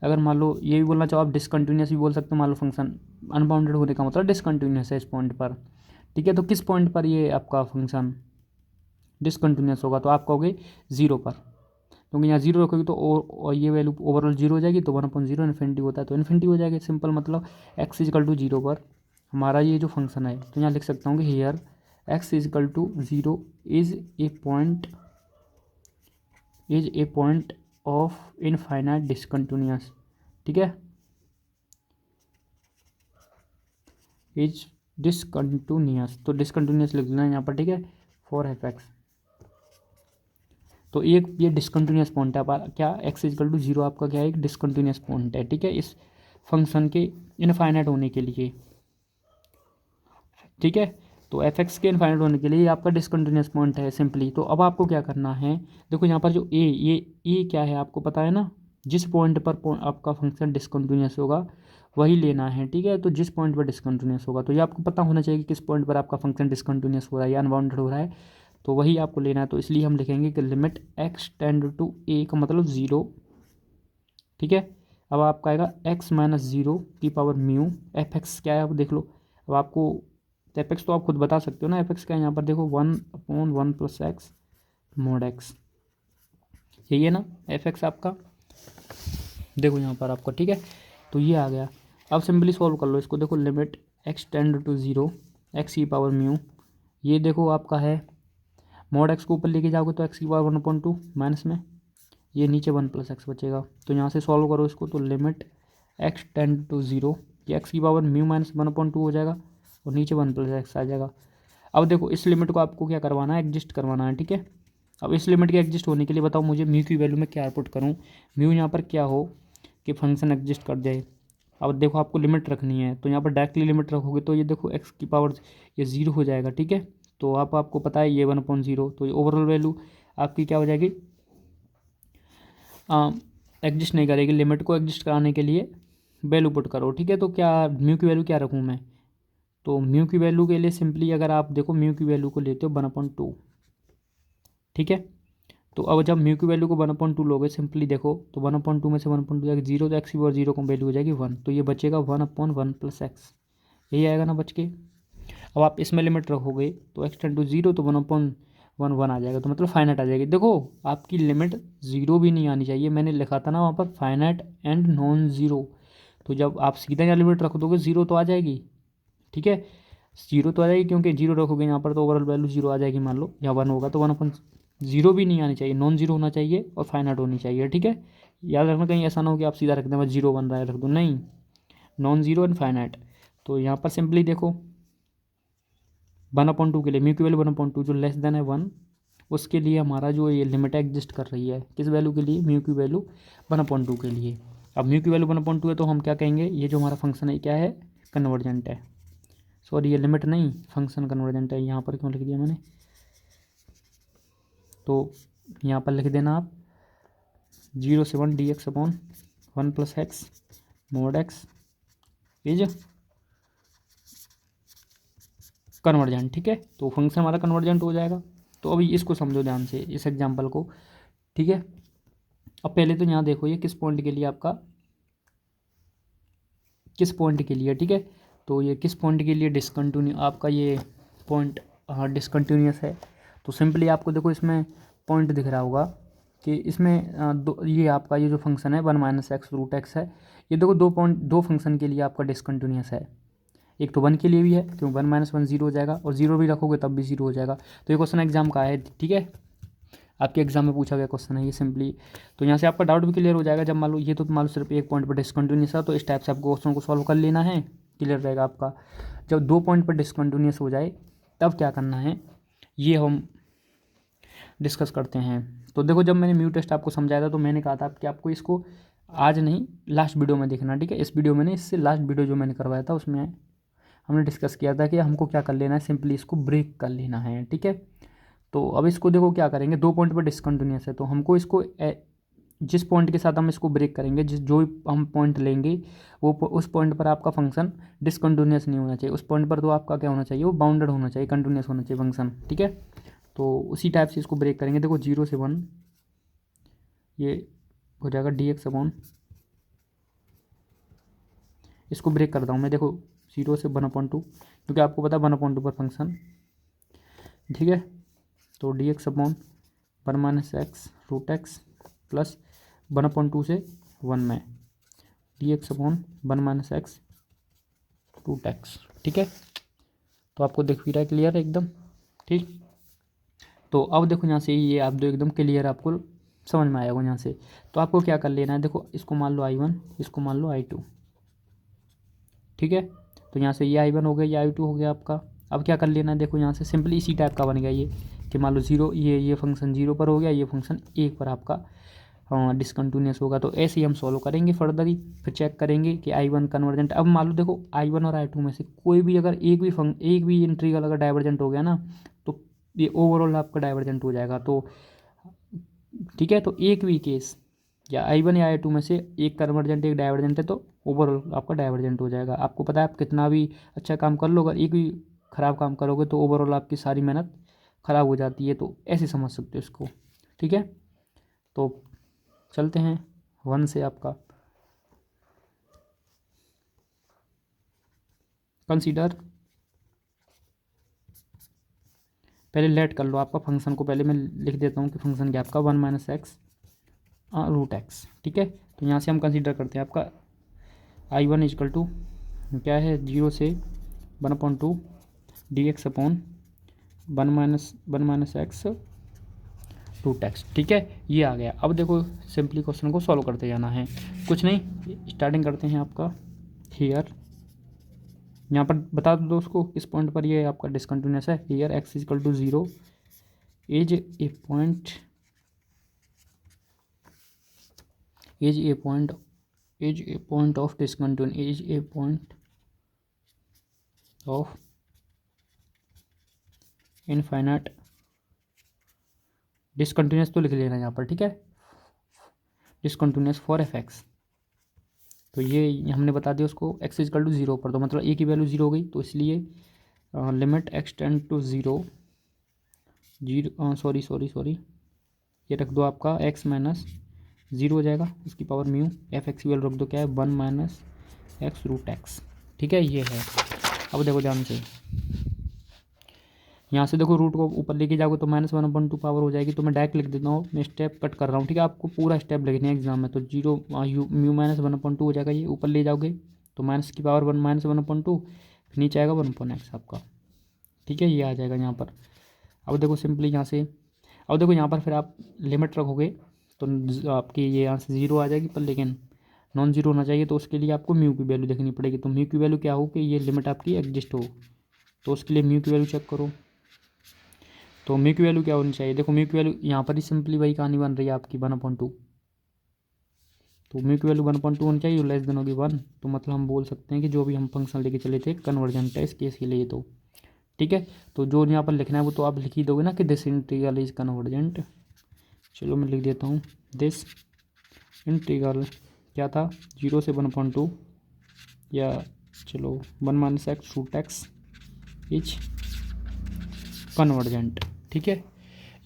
अगर मान लो ये भी बोलना चाहो आप, डिसकंटिन्यूस भी बोल सकते हो। मान लो फंक्शन अनबाउंडेड होने का मतलब डिसकंटिन्यूस है इस पॉइंट पर, ठीक है। तो किस पॉइंट पर ये आपका फंक्शन डिसकंटिन्यूस होगा, तो आप कहोगे 0 पर, क्योंकि यहाँ 0 रखोगे तो और ये वैल्यू ओवरऑल 0 हो जाएगी। तो 1/0 इन्फिनिटी होता है, तो इन्फिनिटी हो जाएगी। सिंपल मतलब एक्स इजकल टू 0 पर हमारा ये जो फंक्शन है, तो यहाँ लिख सकता हूँ कि here X is equal to 0 is a point of infinite discontinuous, ठीक है, इज डिसकंटिन्यूस। तो डिसकंटिन्यूस लिख लेना यहाँ पर, ठीक है, फॉर एफ एक्स। तो एक ये डिसकंटिन्यूस पॉइंट है क्या, एक्स इजकल टू 0 आपका क्या है, एक डिसकंटिन्यूस पॉइंट है, ठीक है, इस फंक्शन के इनफाइनाइट होने के लिए, ठीक है। तो एफ एक्स के इनफाइनाइट होने के लिए आपका डिसकंटिन्यूस पॉइंट है सिंपली। तो अब आपको क्या करना है, देखो यहाँ पर जो ए क्या है आपको पता है ना, जिस पॉइंट पर आपका फंक्शन डिसकंटिन्यूस होगा वही लेना है, ठीक है। तो जिस पॉइंट पर डिसकंटिन्यूस होगा, तो ये आपको पता होना चाहिए कि किस पॉइंट पर आपका फंक्शन डिसकंटिन्यूस हो रहा है या अनबाउंडेड हो रहा है, तो वही आपको लेना है। तो इसलिए हम लिखेंगे कि लिमिट एक्स टेंड टू ए का मतलब 0, ठीक है। अब आपका आएगा एक्स माइनस 0 की पावर म्यू, एफ एक्स क्या है अब देख लो। अब आपको एफ एक्स तो आप खुद बता सकते हो ना, एफ एक्स क्या है यहाँ पर देखो 1/1 + एक्स mod x, यही है ना एफ एक्स आपका, देखो यहाँ पर आपका, ठीक है। तो ये आ गया। अब सिंपली सॉल्व कर लो इसको, देखो limit x tend to 0 X की पावर म्यू, ये देखो आपका है mod x को ऊपर लेके जाओगे तो एक्स की पावर 1/2 माइनस में, ये नीचे 1 + एक्स बचेगा। तो यहाँ से सॉल्व करो इसको, तो लिमिट एक्स टेंड टू 0, ये एक्स की पावर म्यू माइनस 1/2 हो जाएगा और नीचे 1 + एक्स आ जाएगा। अब देखो इस लिमिट को आपको क्या करवाना है, एग्जिस्ट करवाना है, ठीक है। अब इस लिमिट के एग्जिस्ट होने के लिए बताओ मुझे म्यू की वैल्यू में क्या पुट करूँ, म्यू यहाँ पर क्या हो कि फंक्शन एग्जिस्ट कर जाए। अब देखो आपको लिमिट रखनी है, तो यहाँ पर डायरेक्टली लिमिट रखोगे तो ये देखो एक्स की पावर ये 0 हो जाएगा, ठीक है। तो आपको पता है ये 1/0, तो ये ओवरऑल वैल्यू आपकी क्या हो जाएगी, एग्जिस्ट नहीं करेगी। लिमिट को एग्जिस्ट कराने के लिए वैल्यू पुट करो, ठीक है। तो क्या म्यू की वैल्यू क्या रखूँ मैं, तो म्यू की वैल्यू के लिए सिंपली अगर आप देखो म्यू की वैल्यू को लेते हो 1/2, ठीक है। तो अब जब म्यू की वैल्यू को 1/2 लोगे सिंपली देखो, तो 1/2 में से 1/2 जाएगा 0, तो एक्स की पावर 0 को वैल्यू हो जाएगी 1, तो ये बचेगा 1/1 + एक्स, यही आएगा ना बच के। अब आप इसमें लिमिट रखोगे तो एक्स टेंड टू 0, तो 1/1 आ जाएगा, तो मतलब फाइनाइट आ जाएगी। देखो आपकी लिमिट 0 भी नहीं आनी चाहिए, मैंने लिखा था ना वहाँ पर फाइनाइट एंड नॉन ज़ीरो, तो जब आप सीधा यहाँ लिमिट रख दोगे 0 तो आ जाएगी, ठीक है, 0 तो आ जाएगी, क्योंकि 0 रखोगे यहाँ पर तो ओवरऑल वैल्यू 0 आ जाएगी, मान लो या 1 होगा, तो 1/0 भी नहीं आनी चाहिए, नॉन जीरो होना चाहिए और फाइनाइट होनी चाहिए, ठीक है। याद रखना कहीं ऐसा ना हो कि आप सीधा रख दें बस 0 बन रहा है रख दो, नहीं, नॉन जीरो एंड फाइनाइट। तो यहाँ पर सिंपली देखो 1/2 के लिए म्यू की वैल्यू 1/2 जो लेस देन है 1, उसके लिए हमारा जो ये लिमिट एग्जिस्ट कर रही है, किस वैल्यू के लिए, म्यू की वैल्यू 1/2 के लिए। अब म्यू की वैल्यू 1/2 है तो हम क्या कहेंगे, ये जो हमारा फंक्शन है क्या है, कन्वर्जेंट है, सॉरी ये लिमिट नहीं फंक्शन कन्वर्जेंट है, यहाँ पर क्यों लिख दिया मैंने, तो यहाँ पर लिख देना आप 0 से 1 dx/1 + x mod x is convergent, ठीक है। तो फंक्शन हमारा कन्वर्जेंट हो जाएगा। तो अभी इसको समझो ध्यान से इस एग्जांपल को, ठीक है। अब पहले तो यहाँ देखो ये किस पॉइंट के लिए आपका, किस पॉइंट के लिए, ठीक है। तो ये किस पॉइंट के लिए डिसकंटिन्यू आपका ये पॉइंट, हाँ डिसकंटिन्यूस है। तो सिंपली आपको देखो इसमें पॉइंट दिख रहा होगा कि इसमें ये आपका ये जो फंक्शन है 1 - x√x है, ये देखो दो फंक्शन के लिए आपका डिसकंटिन्यूस है, एक तो 1 के लिए भी है क्यों 1 - 1 0 हो जाएगा, और 0 भी रखोगे तब भी 0 हो जाएगा। तो ये क्वेश्चन एग्जाम का है, ठीक है, आपके एग्जाम में पूछा गया क्वेश्चन है ये सिंपली। तो यहाँ से आपका डाउट भी क्लियर हो जाएगा, जब मान लो ये तो मान लो सिर्फ एक पॉइंट पर डिसकंटिन्यूस है, तो इस टाइप से आपको क्वेश्चन को सॉल्व कर लेना है, क्लियर रहेगा आपका। जब 2 पॉइंट पर डिसकंटिन्यूस हो जाए तब क्या करना है, ये हम डिस्कस करते हैं। तो देखो जब मैंने म्यू टेस्ट आपको समझाया था तो मैंने कहा था कि आपको इसको आज नहीं लास्ट वीडियो में देखना, ठीक है। इस वीडियो में नहीं, इससे लास्ट वीडियो जो मैंने करवाया था उसमें हमने डिस्कस किया था कि हमको क्या कर लेना है, सिंपली इसको ब्रेक कर लेना है, ठीक है। तो अब इसको देखो क्या करेंगे, 2 पॉइंट पर डिसकंटिन्यूस है तो हमको इसको जिस पॉइंट के साथ हम इसको ब्रेक करेंगे, जो हम पॉइंट लेंगे वो उस पॉइंट पर आपका फंक्शन डिसकंटिन्यूस नहीं होना चाहिए, उस पॉइंट पर तो आपका क्या होना चाहिए, वो बाउंडेड होना चाहिए, कंटिन्यूस होना चाहिए फंक्शन, ठीक है। तो उसी टाइप से इसको ब्रेक करेंगे, देखो 0 से 1 ये हो जाएगा dx/, इसको ब्रेक करता हूँ मैं, देखो 0 से 1/2, क्योंकि आपको पता है 1/2 पर फंक्शन, ठीक है। तो dx/1 - x√x प्लस 1/2 से 1 में dx/1 - x√x, ठीक है। तो आपको दिख भी रहा है क्लियर एकदम, ठीक। तो अब देखो यहाँ से ये आप दो एकदम क्लियर आपको समझ में आएगा यहाँ से। तो आपको क्या कर लेना है, देखो इसको मान लो I1, इसको मान लो I2, ठीक है। तो यहाँ से ये I1 हो गया, ये I2 हो गया आपका। अब क्या कर लेना है, देखो यहाँ से सिंपली इसी टाइप का बन गया ये कि मान लो जीरो, ये फंक्शन जीरो पर हो गया, ये फंक्शन एक पर आपका डिसकंटिन्यूस होगा। तो ऐसे ही हम सॉल्व करेंगे फर्दर ही, फिर चेक करेंगे कि I1 कन्वर्जेंट। अब मान लो देखो I1 और I2 में से कोई भी अगर एक भी इंटीग्रल अगर डाइवर्जेंट हो गया ना, तो ये ओवरऑल आपका डाइवर्जेंट हो जाएगा। तो ठीक है, तो एक भी केस या I1 या I2 में से एक कन्वर्जेंट एक डाइवर्जेंट है तो ओवरऑल आपका डाइवर्जेंट हो जाएगा। आपको पता है आप कितना भी अच्छा काम कर लो, अगर एक भी ख़राब काम करोगे तो ओवरऑल आपकी सारी मेहनत ख़राब हो जाती है। तो ऐसे समझ सकते हो इसको। ठीक है, तो चलते हैं 1 से। आपका कंसीडर, पहले लेट कर लो आपका फंक्शन को, पहले मैं लिख देता हूँ कि फंक्शन क्या आपका 1 माइनस एक्स रूट एक्स। ठीक है, तो यहाँ से हम कंसीडर करते हैं आपका I1 इजकल टू क्या है, 0 से 1/2 dx upon 1 minus X root X. ठीक है, ये आ गया। अब देखो सिंपली क्वेश्चन को सॉल्व करते जाना है, कुछ नहीं, स्टार्टिंग करते हैं आपका हियर। यहाँ पर बता दो दोस्तों किस पॉइंट पर ये आपका डिसकंटिन्यूस है। Here X is equal to 0 is a point of discontinuous, is a point of infinite discontinuous, तो लिख लेना यहाँ पर। ठीक है, डिसकंटिन्यूस फॉर एफ एक्स। तो ये हमने बता दिया उसको एक्स इजकल टू 0 पर, तो मतलब ए की वैल्यू 0 हो गई, तो इसलिए limit x tend to 0 sorry ये रख दो आपका एक्स माइनस 0 हो जाएगा, उसकी पावर म्यू एफ एक्स की वैल्यू रख दो क्या है 1 माइनस एक्स रूट एक्स। ठीक है, ये है। अब देखो ध्यान से, यहाँ से देखो रूट को ऊपर लेके जाओगे तो -1/2 पावर हो जाएगी। तो मैं डायरेक्ट लिख देता हूँ, मैं स्टेप कट कर रहा हूँ। ठीक है, आपको पूरा स्टेप लिखना है एग्जाम में। तो 0 म्यू -1/2 हो जाएगा, ये ऊपर ले जाओगे तो माइनस की पावर 1 फिर नीचे आएगा 1/x आपका। ठीक है, ये आ जाएगा यहाँ पर। अब देखो सिंपली यहाँ से, अब देखो यहाँ पर फिर आप लिमिट रखोगे तो आपकी ये यहाँ से 0 आ जाएगी, पर लेकिन नॉन जीरो होना चाहिए। तो उसके लिए आपको म्यू की वैल्यू देखनी पड़ेगी। तो म्यू की वैल्यू क्या हो कि ये लिमिट आपकी एग्जिस्ट हो, तो उसके लिए म्यू की वैल्यू चेक करो। तो म्यू की वैल्यू क्या होनी चाहिए, देखो म्यू की वैल्यू यहाँ पर ही सिंपली वही कहानी बन रही है आपकी 1/2। तो म्यू की वैल्यू 1/2 होनी चाहिए, लेस देन होगी 1। तो मतलब हम बोल सकते हैं कि जो भी हम फंक्शन लेके चले थे कन्वर्जेंट है इस केस के लिए। तो ठीक है, तो जो यहाँ पर लिखना है वो तो आप लिख ही दोगे ना कि दिस इंटीग्रल इज कन्वर्जेंट। चलो मैं लिख देता हूँ, दिस इंटीग्रल क्या था 0 से 1/2 या चलो 1 minus X root X is convergent. ठीक है,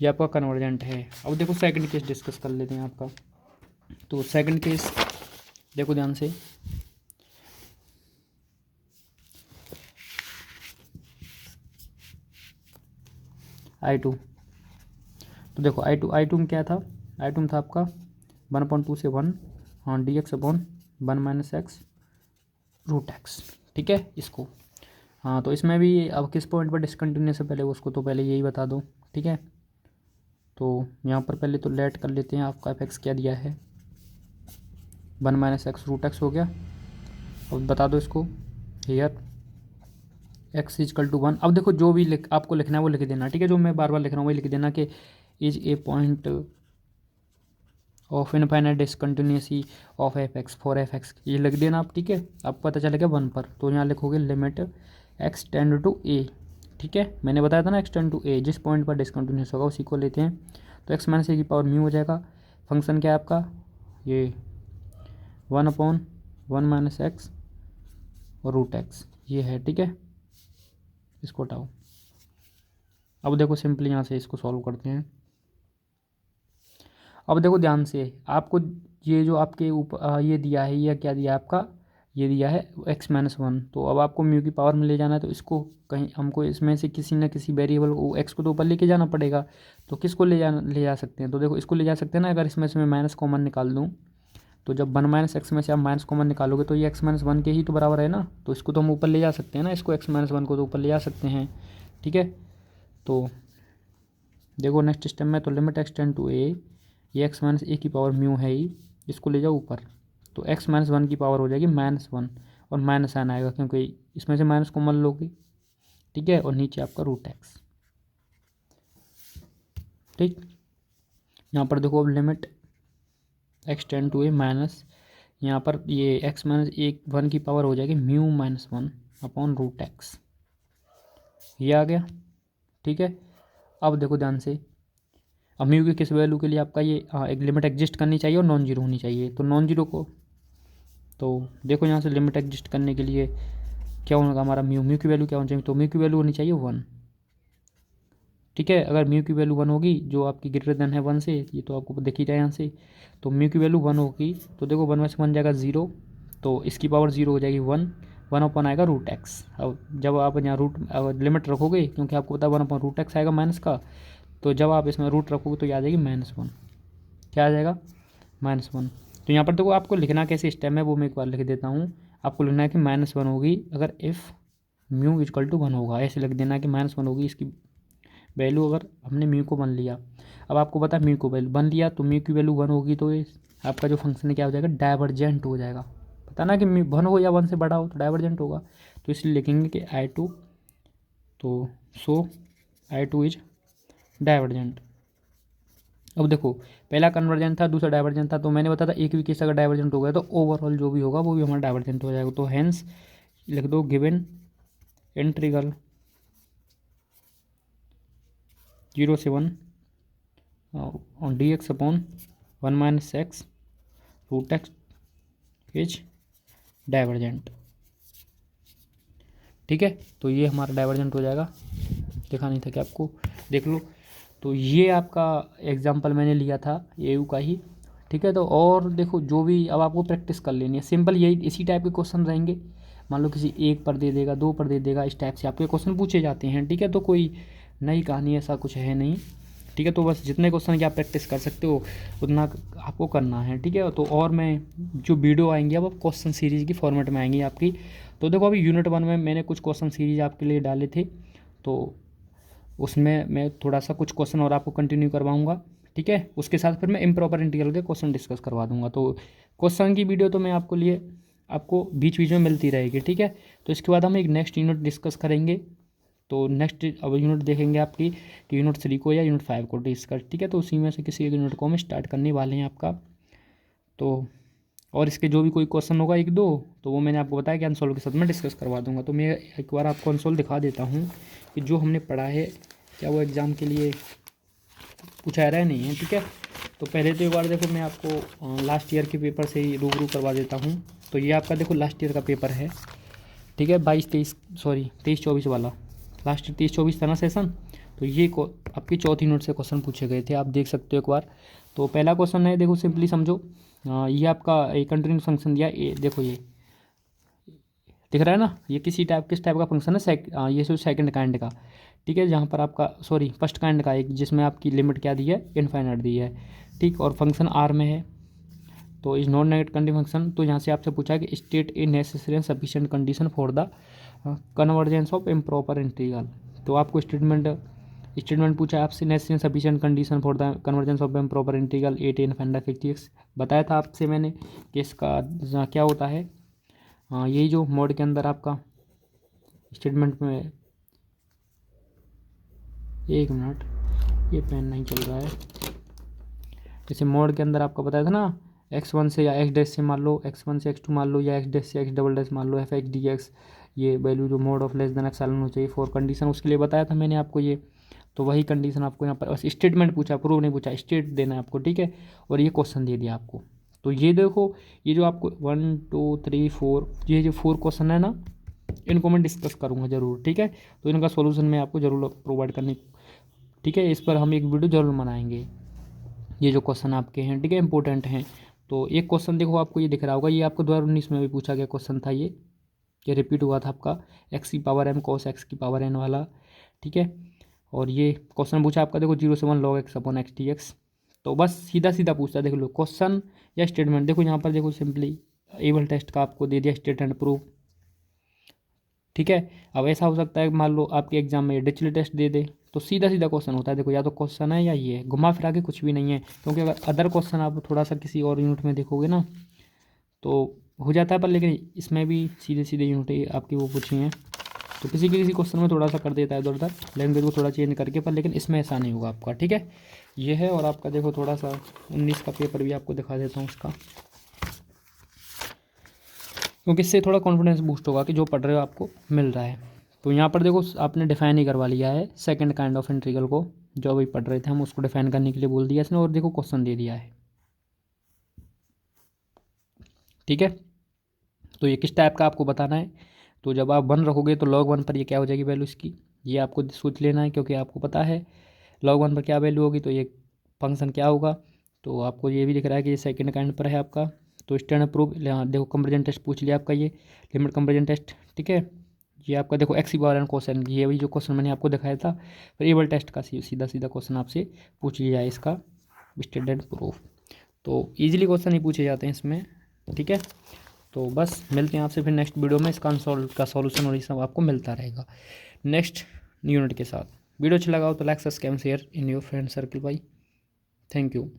ये आपका कन्वर्जेंट है। अब देखो सेकंड केस डिस्कस कर लेते हैं आपका। तो सेकंड केस देखो ध्यान से, I2। तो देखो I2 में क्या था, I2 में था आपका 1/2 से 1 हाँ dx upon 1 minus X root X. ठीक है, इसको हाँ, तो इसमें भी अब किस पॉइंट पर डिसकंटिन्यूस है पहले उसको तो पहले यही बता दो। ठीक है, तो यहाँ पर पहले तो लेट कर लेते हैं, आपका एफ एक्स क्या दिया है 1 माइनस एक्स रूट एक्स हो गया। अब बता दो इसको, हियर एक्स इजकल टू 1। अब देखो जो भी आपको लिखना है वो लिख देना। ठीक है, जो मैं बार बार लिख रहा हूँ वही लिख देना कि is a point of infinite discontinuity of f x for f x, ये लिख देना आप। ठीक है, आपको पता चलेगा 1 पर, तो यहाँ लिखोगे लिमिट एक्स टेंड टू ए। ठीक है, मैंने बताया था ना एक्स टेंड टू ए, जिस पॉइंट पर डिसकंटिन्यूस होगा उसी को लेते हैं। तो एक्स माइनस ए की पावर म्यू हो जाएगा। फंक्शन क्या है आपका ये 1/1 माइनस एक्स और रूट एक्स, ये है। ठीक है, इसको हटाओ। अब देखो सिंपली यहाँ से इसको सॉल्व करते हैं। अब देखो ध्यान से, आपको ये जो आपके ऊपर ये दिया है, ये क्या दिया है आपका, ये दिया है x-1। तो अब आपको म्यू की पावर में ले जाना है, तो इसको कहीं हमको इसमें से किसी न किसी वेरिएबल को एक्स को तो ऊपर लेके जाना पड़ेगा। तो किसको ले जा सकते हैं, तो देखो इसको ले जा सकते हैं ना। अगर इसमें से मैं माइनस कॉमन निकाल दूँ, तो जब 1 माइनस एक्स में से आप माइनस कॉमन निकालोगे तो ये x-1 के ही तो बराबर है ना। तो इसको तो हम ऊपर ले जा सकते हैं ना, इसको x-1 को तो ऊपर ले जा सकते हैं। ठीक है, तो देखो नेक्स्ट स्टेप में, तो लिमिट एक्स टेंड टू ए, ये एक्स माइनस ए की पावर म्यू है ही, इसको ले जाओ ऊपर। तो x-1 की पावर हो जाएगी -1 और माइनस आना आएगा क्योंकि इसमें से माइनस कॉमन लोगे। ठीक है, और नीचे आपका रूट एक्स। ठीक, यहाँ पर देखो अब limit x tend to A minus, यहाँ पर ये x माइनस एक 1 की पावर हो जाएगी mu minus 1 upon root X, ये आ गया। ठीक है, अब देखो ध्यान से, अब म्यू की किस वैल्यू के लिए आपका ये एक लिमिट एग्जिस्ट करनी चाहिए और नॉन जीरो होनी चाहिए, तो नॉन जीरो को, तो देखो यहाँ से लिमिट एग्जिस्ट करने के लिए क्या होगा हमारा म्यू की वैल्यू क्या होनी चाहिए, तो म्यू की वैल्यू होनी चाहिए 1। ठीक है, अगर म्यू की वैल्यू 1 होगी जो आपकी ग्रेटर देन है 1 से, ये तो आपको दिख ही रहा है यहाँ से, तो म्यू की वैल्यू 1 होगी, तो देखो 1 में से 1 जाएगा 0, तो इसकी पावर 0 हो जाएगी 1 अपॉन आएगा रूट एक्स। अब जब आप यहाँ रूट लिमिट रखोगे, क्योंकि आपको पता है 1 अपॉन रूट एक्स आएगा माइनस का, तो जब आप इसमें रूट रखोगे तो ये आ जाएगी -1, क्या आ जाएगा -1। तो यहाँ पर देखो आपको लिखना कैसे स्टेप है वो मैं एक बार लिख देता हूँ। आपको लिखना है कि -1 होगी अगर इफ़ म्यू इक्वल टू 1 होगा, ऐसे लिख देना कि -1 होगी इसकी वैल्यू, अगर हमने म्यू को 1 लिया। अब आपको पता है म्यू को वैल्यू 1 लिया तो म्यू की वैल्यू 1 होगी, तो ये आपका जो फंक्शन है क्या हो जाएगा, डाइवर्जेंट हो जाएगा। पता ना कि 1 हो या 1 से बड़ा हो तो डाइवर्जेंट होगा, तो इसलिए लिखेंगे कि I2, तो सो I2 इज डाइवर्जेंट। अब देखो पहला कन्वर्जेंट था, दूसरा डाइवर्जेंट था, तो मैंने बताया था एक भी केस अगर डाइवर्जेंट हो गया तो ओवरऑल जो भी होगा वो भी हमारा डाइवर्जेंट हो जाएगा। तो हेंस लिख दो गिवन इंटीग्रल 0 से 1 on D x upon 1 minus X root X is divergent. ठीक है, तो ये हमारा डाइवर्जेंट हो जाएगा, देखा नहीं था कि आपको, देख लो। तो ये आपका एग्जाम्पल मैंने लिया था एयू का ही। ठीक है, तो और देखो जो भी अब आपको प्रैक्टिस कर लेनी है, सिंपल यही इसी टाइप के क्वेश्चन रहेंगे। मान लो किसी 1 पर दे देगा, 2 पर दे देगा, इस टाइप से आपके क्वेश्चन पूछे जाते हैं। ठीक है, तो कोई नई कहानी ऐसा कुछ है नहीं। ठीक है, तो बस जितने क्वेश्चन की आप प्रैक्टिस कर सकते हो उतना आपको करना है। ठीक है, तो और मैं जो वीडियो आएंगी अब क्वेश्चन सीरीज़ की फॉर्मेट में आएंगी आपकी। तो देखो अभी यूनिट 1 में मैंने कुछ क्वेश्चन सीरीज आपके लिए डाले थे, तो उसमें मैं थोड़ा सा कुछ क्वेश्चन और आपको कंटिन्यू करवाऊंगा। ठीक है, उसके साथ फिर मैं इम्प्रॉपर इंटीग्रल के क्वेश्चन डिस्कस करवा दूंगा। तो क्वेश्चन की वीडियो तो मैं आपको बीच बीच में मिलती रहेगी। ठीक है, तो इसके बाद हम एक नेक्स्ट यूनिट डिस्कस करेंगे। तो नेक्स्ट अब यूनिट देखेंगे आपकी कि यूनिट 3 को या यूनिट 5 को डिस्कस। ठीक है, तो उसी में से किसी एक यूनिट को हम स्टार्ट करने वाले हैं आपका। तो और इसके जो भी कोई क्वेश्चन होगा 1-2, तो वो मैंने आपको बताया कि अनसोल्व के साथ मैं डिस्कस करवा दूंगा। तो मैं एक बार आपको अनसोल्व दिखा देता हूँ कि जो हमने पढ़ा है क्या वो एग्ज़ाम के लिए पूछा रहा है नहीं है। ठीक है, तो पहले तो एक बार देखो मैं आपको लास्ट ईयर के पेपर से ही रूबरू करवा देता हूँ। तो ये आपका देखो लास्ट ईयर का पेपर है। ठीक है, 23-24 वाला, लास्ट 23-24 था ना सेशन। तो ये आपकी चौथी यूनिट से क्वेश्चन पूछे गए थे, आप देख सकते हो एक बार। तो पहला क्वेश्चन है, देखो सिंपली समझो, ये आपका एक कंटिन्यूस फंक्शन दिया, देखो ये दिख रहा है ना, ये किस टाइप का फंक्शन है, ये जो सेकंड काइंड का। ठीक है, जहाँ पर आपका फर्स्ट काइंड का एक, जिसमें आपकी लिमिट क्या दी है, इनफाइनाइट दी है। ठीक, और फंक्शन आर में है, तो is non negative continuous function. तो यहाँ से आपसे पूछा है कि state a necessary and sufficient condition for the convergence of improper integral. तो आपको स्टेटमेंट पूछा है आपसे, necessary and sufficient condition for the convergence of improper integral eight infinite x. बताया था आपसे मैंने कि इसका क्या होता है, यही जो मोड के अंदर आपका स्टेटमेंट में, एक मिनट ये पेन नहीं चल रहा है, जैसे मोड के अंदर आपका बताया था ना, x1 से या x' से मान लो, x1 से x2 मान लो, या x' से x" मान लो, f(x) dx, ये वैल्यू जो mode of less than epsilon हो चाहिए फॉर कंडीशन, उसके लिए बताया था मैंने आपको ये। तो वही कंडीशन आपको यहाँ पर बस स्टेटमेंट पूछा, प्रूव नहीं पूछा, स्टेट देना है आपको। ठीक है, और ये क्वेश्चन दे दिया आपको। तो ये देखो, ये जो आपको 1 2 3 4, ये जो 4 क्वेश्चन है ना, इनको मैं डिस्कस करूँगा ज़रूर। ठीक है, तो इनका सोल्यूशन मैं आपको ज़रूर प्रोवाइड करने, ठीक है, इस पर हम एक वीडियो ज़रूर बनाएंगे। ये जो क्वेश्चन आपके हैं, ठीक है, इंपॉर्टेंट हैं। तो एक क्वेश्चन देखो आपको ये दिख रहा होगा, ये आपको 2019 में भी पूछा गया क्वेश्चन था, ये रिपीट हुआ था आपका, x की पावर m cos x की पावर n वाला। ठीक है, और ये क्वेश्चन पूछा आपका देखो 0 से 1 log x upon x dx। तो बस सीधा सीधा पूछता है, देख लो क्वेश्चन या स्टेटमेंट। देखो यहाँ पर देखो सिंपली एबल टेस्ट का आपको दे दिया स्टेट एंड प्रूव। ठीक है, अब ऐसा हो सकता है मान लो आपके एग्जाम में डिचली टेस्ट दे दे, तो सीधा सीधा क्वेश्चन होता है। देखो या तो क्वेश्चन है या ये है, घुमा फिरा के कुछ भी नहीं है, क्योंकि अगर अदर क्वेश्चन आप थोड़ा सा किसी और यूनिट में देखोगे ना तो हो जाता है, पर लेकिन इसमें भी सीधे सीधे यूनिट आपकी वो पूछी हैं। तो किसी किसी क्वेश्चन में थोड़ा सा कर देता है इधर उधर, लैंग्वेज को थोड़ा चेंज करके, पर लेकिन इसमें ऐसा नहीं होगा आपका, ठीक है। ये है, और आपका देखो थोड़ा सा 19 का पेपर भी आपको दिखा देता हूँ इसका, क्योंकि इससे थोड़ा कॉन्फिडेंस बूस्ट होगा कि जो पढ़ रहे हो आपको मिल रहा है। तो यहाँ पर देखो आपने डिफाइन ही करवा लिया है सेकंड काइंड ऑफ इंटीग्रल को, जो अभी पढ़ रहे थे हम उसको डिफाइन करने के लिए बोल दिया इसने, और देखो क्वेश्चन दे दिया है, ठीक है। तो ये किस टाइप का आपको बताना है, तो जब आप 1 रखोगे तो log 1 पर ये क्या हो जाएगी वैल्यू इसकी, ये आपको सोच लेना है, क्योंकि आपको पता है log 1 पर क्या वैल्यू होगी, तो ये फंक्शन क्या होगा। तो आपको ये भी दिख रहा है कि ये सेकंड काइंड पर है आपका। तो स्टैंडर्ड प्रूफ, यहाँ देखो कंपेरिजन टेस्ट पूछ लिया आपका, ये लिमिट कंपेरिजन टेस्ट, ठीक है। ये आपका देखो एक्स बार एन क्वेश्चन, ये वही जो क्वेश्चन मैंने आपको दिखाया था, फिर एबल टेस्ट का सीधा सीधा क्वेश्चन आपसे पूछ लिया है इसका स्टैंडर्ड प्रूफ। तो ईजिली क्वेश्चन ही पूछे जाते हैं इसमें, ठीक है। तो बस मिलते हैं आपसे फिर नेक्स्ट वीडियो में, इसका का सॉल्यूशन और ये सब आपको मिलता रहेगा नेक्स्ट यूनिट के साथ। वीडियो अच्छा लगा हो तो like subscribe share in your friend circle भाई। Thank you.